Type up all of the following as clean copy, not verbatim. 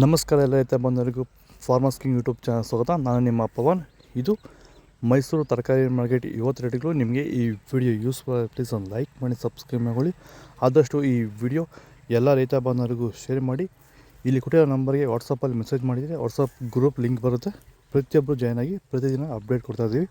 ನಮಸ್ಕಾರ ಎಲ್ಲ ರೈತ ಬಂದವರಿಗೂ ಫಾರ್ಮರ್ಸ್ ಕಿಂಗ್ ಯೂಟ್ಯೂಬ್ ಚಾನಲ್ ಸ್ವಾಗತ. ನಾನು ನಿಮ್ಮ ಪವನ್. ಇದು ಮೈಸೂರು ತರಕಾರಿ ಮಾರ್ಕೆಟ್ ಇವತ್ತು ರೇಟ್ಗಳು. ನಿಮಗೆ ಈ ವಿಡಿಯೋ ಯೂಸ್ಫುಲ್ ಪ್ಲೀಸ್ ಒಂದು ಲೈಕ್ ಮಾಡಿ, ಸಬ್ಸ್ಕ್ರೈಬ್ ಮಾಡಿ. ಆದಷ್ಟು ಈ ವಿಡಿಯೋ ಎಲ್ಲ ರೈತ ಬಂದವರಿಗೂ ಶೇರ್ ಮಾಡಿ. ಇಲ್ಲಿ ಕೊಟ್ಟಿರೋ ನಂಬರ್ಗೆ ವಾಟ್ಸಪ್ಪಲ್ಲಿ ಮೆಸೇಜ್ ಮಾಡಿದರೆ ವಾಟ್ಸಪ್ ಗ್ರೂಪ್ ಲಿಂಕ್ ಬರುತ್ತೆ. ಪ್ರತಿಯೊಬ್ಬರು ಜಾಯ್ನ್ ಆಗಿ ಪ್ರತಿದಿನ ಅಪ್ಡೇಟ್ ಕೊಡ್ತಾಯಿದ್ದೀವಿ.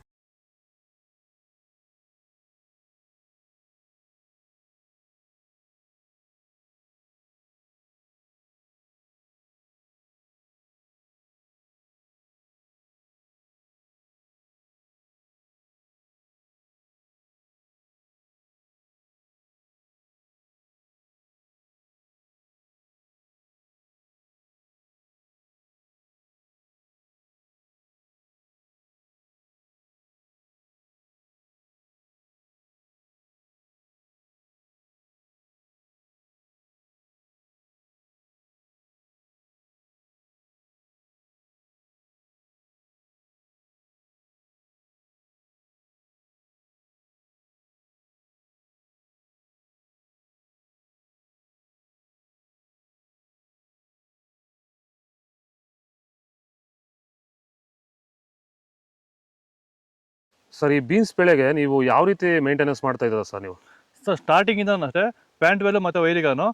ಸರ್, ಈ ಬೀನ್ಸ್ ಬೆಳೆಗೆ ನೀವು ಯಾವ ರೀತಿ ಮೇಂಟೆನೆನ್ಸ್ ಮಾಡ್ತಾ ಇದ್ದೀರಾ ಸರ್ ನೀವು? ಸರ್, ಸ್ಟಾರ್ಟಿಂಗಿಂದ ಅಷ್ಟೇ ಪ್ಯಾಂಟ್ ವೆಲ್ ಮತ್ತು ವೈರಿಗಾನು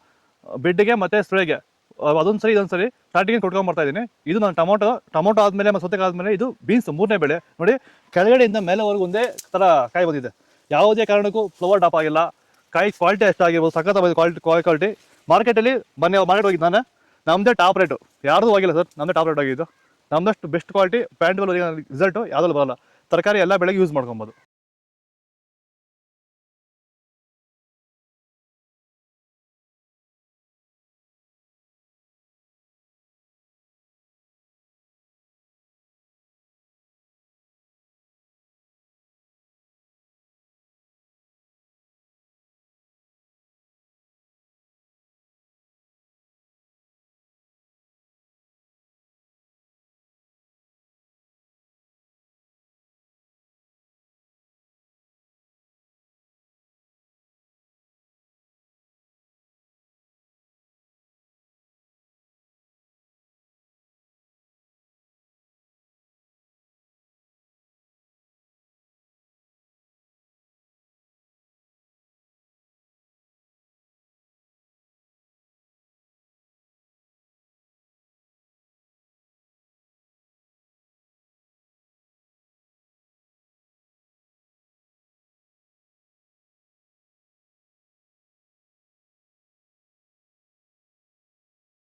ಬೆಡ್ಗೆ ಮತ್ತು ಸ್ಪ್ರೇಗೆ ಅದೊಂದು ಸರಿ ಇದೊಂದು ಸರಿ ಸ್ಟಾರ್ಟಿಂಗ್ ಕೊಟ್ಕೊಂಡ್ಬರ್ತಾ ಇದ್ದೀನಿ. ಇದು ನಾನು ಟೊಮೊಟೊ ಆದಮೇಲೆ ಮತ್ತು ಸೌತೆಕಾಯಿ ಆದಮೇಲೆ ಇದು ಬೀನ್ಸ್ ಮೂರನೇ ಬೆಳೆ. ನೋಡಿ, ಕೆಳಗಡೆಯಿಂದ ಮೇಲೆವರೆಗೂ ಒಂದೇ ಥರ ಕಾಯಿ ಬಂದಿದೆ. ಯಾವುದೇ ಕಾರಣಕ್ಕೂ ಫ್ಲವರ್ ಟಾಪ್ ಆಗಿಲ್ಲ. ಕಾಯಿ ಕ್ವಾಲಿಟಿ ಎಷ್ಟಾಗಿರ್ಬೋದು, ಸಖತ್ ಕ್ವಾಲಿಟಿ. ಮಾರ್ಕೆಟಲ್ಲಿ ಮಾರ್ಕೆಟ್ ಹೋಗಿದ್ದು ನಾನು, ನಮ್ಮದೇ ಟಾಪ್ ರೇಟು, ಯಾರ್ದು ಆಗಿಲ್ಲ ಸರ್, ನಮ್ಮದೇ ಟಾಪ್ ರೇಟ್ ಆಗಿದ್ದು. ನಮ್ಮದಷ್ಟು best quality pant well result ಯಾವುದಲ್ಲೂ ಬರಲ್ಲ. ತರಕಾರಿ ಎಲ್ಲ ಬೆಳೆಗೆ ಯೂಸ್ ಮಾಡ್ಕೊಬೋದು.